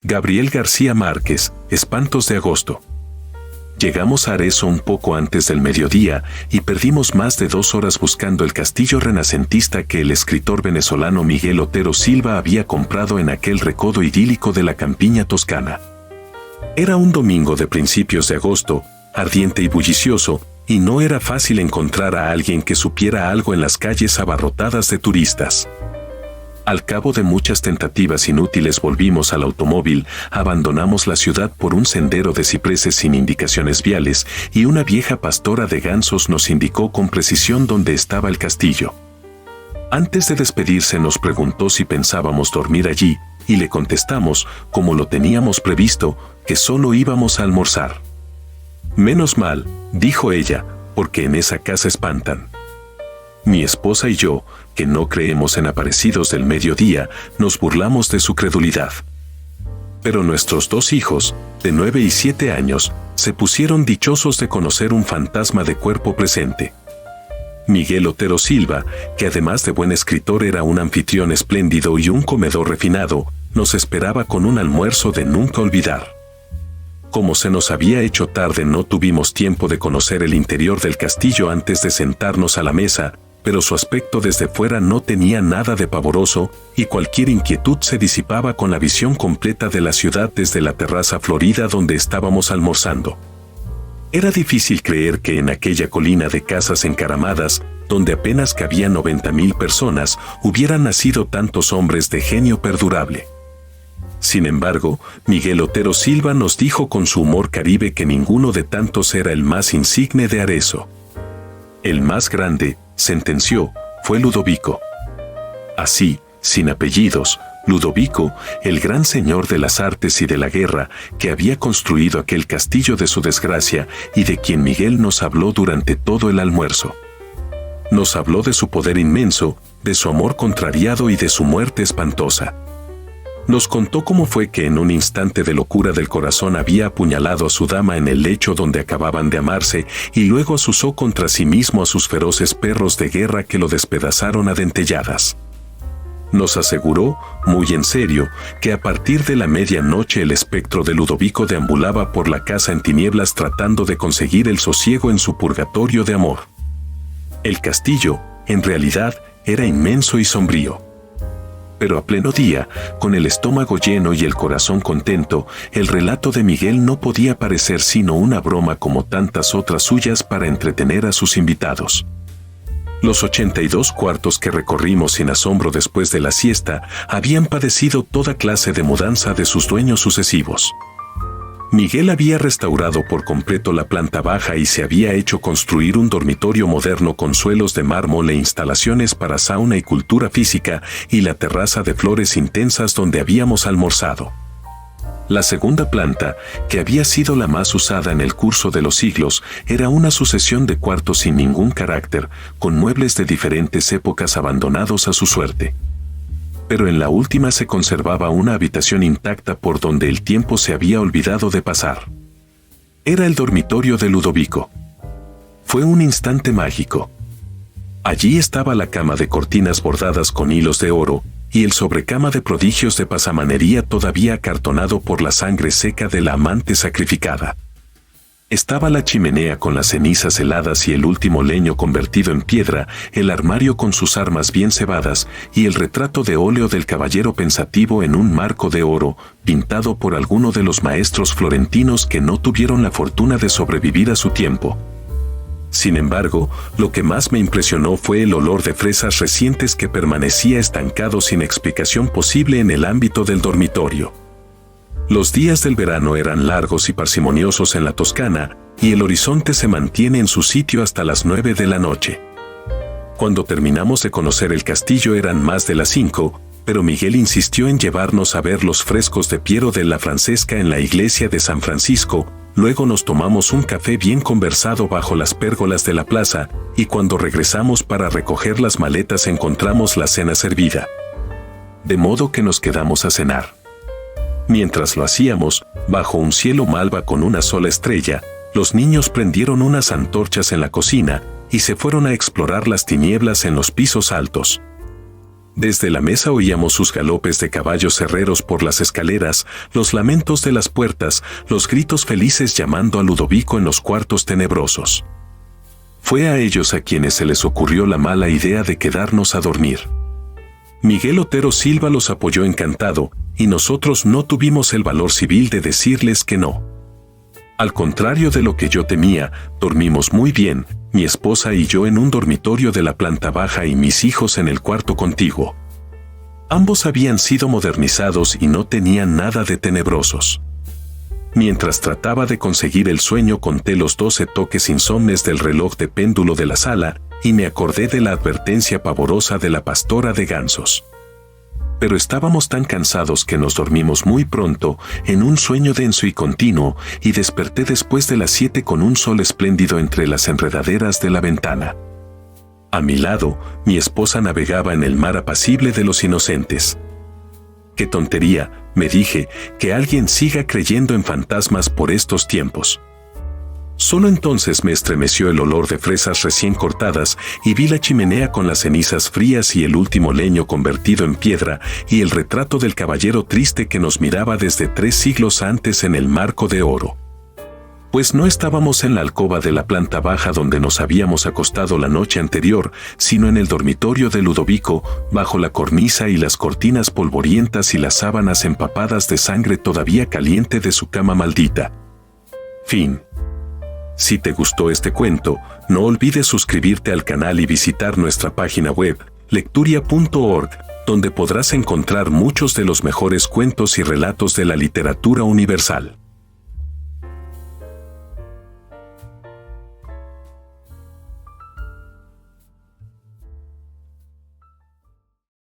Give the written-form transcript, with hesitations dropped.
Gabriel García Márquez, Espantos de agosto. Llegamos a Arezzo un poco antes del mediodía y perdimos más de 2 horas buscando el castillo renacentista que el escritor venezolano Miguel Otero Silva había comprado en aquel recodo idílico de la campiña toscana. Era un domingo de principios de agosto, ardiente y bullicioso, y no era fácil encontrar a alguien que supiera algo en las calles abarrotadas de turistas. Al cabo de muchas tentativas inútiles volvimos al automóvil, abandonamos la ciudad por un sendero de cipreses sin indicaciones viales y una vieja pastora de gansos nos indicó con precisión dónde estaba el castillo. Antes de despedirse nos preguntó si pensábamos dormir allí y le contestamos, como lo teníamos previsto, que solo íbamos a almorzar. Menos mal, dijo ella, porque en esa casa espantan. Mi esposa y yo, que no creemos en aparecidos del mediodía, nos burlamos de su credulidad. Pero nuestros 2 hijos, de 9 y 7 años, se pusieron dichosos de conocer un fantasma de cuerpo presente. Miguel Otero Silva, que además de buen escritor era un anfitrión espléndido y un comedor refinado, nos esperaba con un almuerzo de nunca olvidar. Como se nos había hecho tarde, no tuvimos tiempo de conocer el interior del castillo antes de sentarnos a la mesa, pero su aspecto desde fuera no tenía nada de pavoroso, y cualquier inquietud se disipaba con la visión completa de la ciudad desde la terraza florida donde estábamos almorzando. Era difícil creer que en aquella colina de casas encaramadas, donde apenas cabían 90.000 personas, hubieran nacido tantos hombres de genio perdurable. Sin embargo, Miguel Otero Silva nos dijo con su humor caribe que ninguno de tantos era el más insigne de Arezzo. El más grande, sentenció, fue Ludovico. Así, sin apellidos, Ludovico, el gran señor de las artes y de la guerra, que había construido aquel castillo de su desgracia y de quien Miguel nos habló durante todo el almuerzo. Nos habló de su poder inmenso, de su amor contrariado y de su muerte espantosa. Nos contó cómo fue que en un instante de locura del corazón había apuñalado a su dama en el lecho donde acababan de amarse y luego azuzó contra sí mismo a sus feroces perros de guerra que lo despedazaron a dentelladas. Nos aseguró, muy en serio, que a partir de la medianoche el espectro de Ludovico deambulaba por la casa en tinieblas tratando de conseguir el sosiego en su purgatorio de amor. El castillo, en realidad, era inmenso y sombrío. Pero a pleno día, con el estómago lleno y el corazón contento, el relato de Miguel no podía parecer sino una broma como tantas otras suyas para entretener a sus invitados. Los 82 cuartos que recorrimos sin asombro después de la siesta habían padecido toda clase de mudanza de sus dueños sucesivos. Miguel había restaurado por completo la planta baja y se había hecho construir un dormitorio moderno con suelos de mármol e instalaciones para sauna y cultura física y la terraza de flores intensas donde habíamos almorzado. La segunda planta, que había sido la más usada en el curso de los siglos, era una sucesión de cuartos sin ningún carácter, con muebles de diferentes épocas abandonados a su suerte. Pero en la última se conservaba una habitación intacta por donde el tiempo se había olvidado de pasar. Era el dormitorio de Ludovico. Fue un instante mágico. Allí estaba la cama de cortinas bordadas con hilos de oro, y el sobrecama de prodigios de pasamanería todavía acartonado por la sangre seca de la amante sacrificada. Estaba la chimenea con las cenizas heladas y el último leño convertido en piedra, el armario con sus armas bien cebadas y el retrato de óleo del caballero pensativo en un marco de oro, pintado por alguno de los maestros florentinos que no tuvieron la fortuna de sobrevivir a su tiempo. Sin embargo, lo que más me impresionó fue el olor de fresas recientes que permanecía estancado sin explicación posible en el ámbito del dormitorio. Los días del verano eran largos y parsimoniosos en la Toscana, y el horizonte se mantiene en su sitio hasta las 9 de la noche. Cuando terminamos de conocer el castillo eran más de las 5, pero Miguel insistió en llevarnos a ver los frescos de Piero della Francesca en la iglesia de San Francisco. Luego nos tomamos un café bien conversado bajo las pérgolas de la plaza, y cuando regresamos para recoger las maletas encontramos la cena servida. De modo que nos quedamos a cenar. Mientras lo hacíamos, bajo un cielo malva con una sola estrella, los niños prendieron unas antorchas en la cocina y se fueron a explorar las tinieblas en los pisos altos. Desde la mesa oíamos sus galopes de caballos herreros por las escaleras, los lamentos de las puertas, los gritos felices llamando a Ludovico en los cuartos tenebrosos. Fue a ellos a quienes se les ocurrió la mala idea de quedarnos a dormir. Miguel Otero Silva los apoyó encantado, y nosotros no tuvimos el valor civil de decirles que no. Al contrario de lo que yo temía, dormimos muy bien, mi esposa y yo en un dormitorio de la planta baja y mis hijos en el cuarto contiguo. Ambos habían sido modernizados y no tenían nada de tenebrosos. Mientras trataba de conseguir el sueño conté los 12 toques insomnes del reloj de péndulo de la sala y me acordé de la advertencia pavorosa de la pastora de gansos. Pero estábamos tan cansados que nos dormimos muy pronto, en un sueño denso y continuo, y desperté después de las 7 con un sol espléndido entre las enredaderas de la ventana. A mi lado, mi esposa navegaba en el mar apacible de los inocentes. ¡Qué tontería!, me dije, que alguien siga creyendo en fantasmas por estos tiempos. Solo entonces me estremeció el olor de fresas recién cortadas y vi la chimenea con las cenizas frías y el último leño convertido en piedra y el retrato del caballero triste que nos miraba desde 3 siglos antes en el marco de oro. Pues no estábamos en la alcoba de la planta baja donde nos habíamos acostado la noche anterior, sino en el dormitorio de Ludovico, bajo la cornisa y las cortinas polvorientas y las sábanas empapadas de sangre todavía caliente de su cama maldita. Fin. Si te gustó este cuento, no olvides suscribirte al canal y visitar nuestra página web, lecturia.org, donde podrás encontrar muchos de los mejores cuentos y relatos de la literatura universal.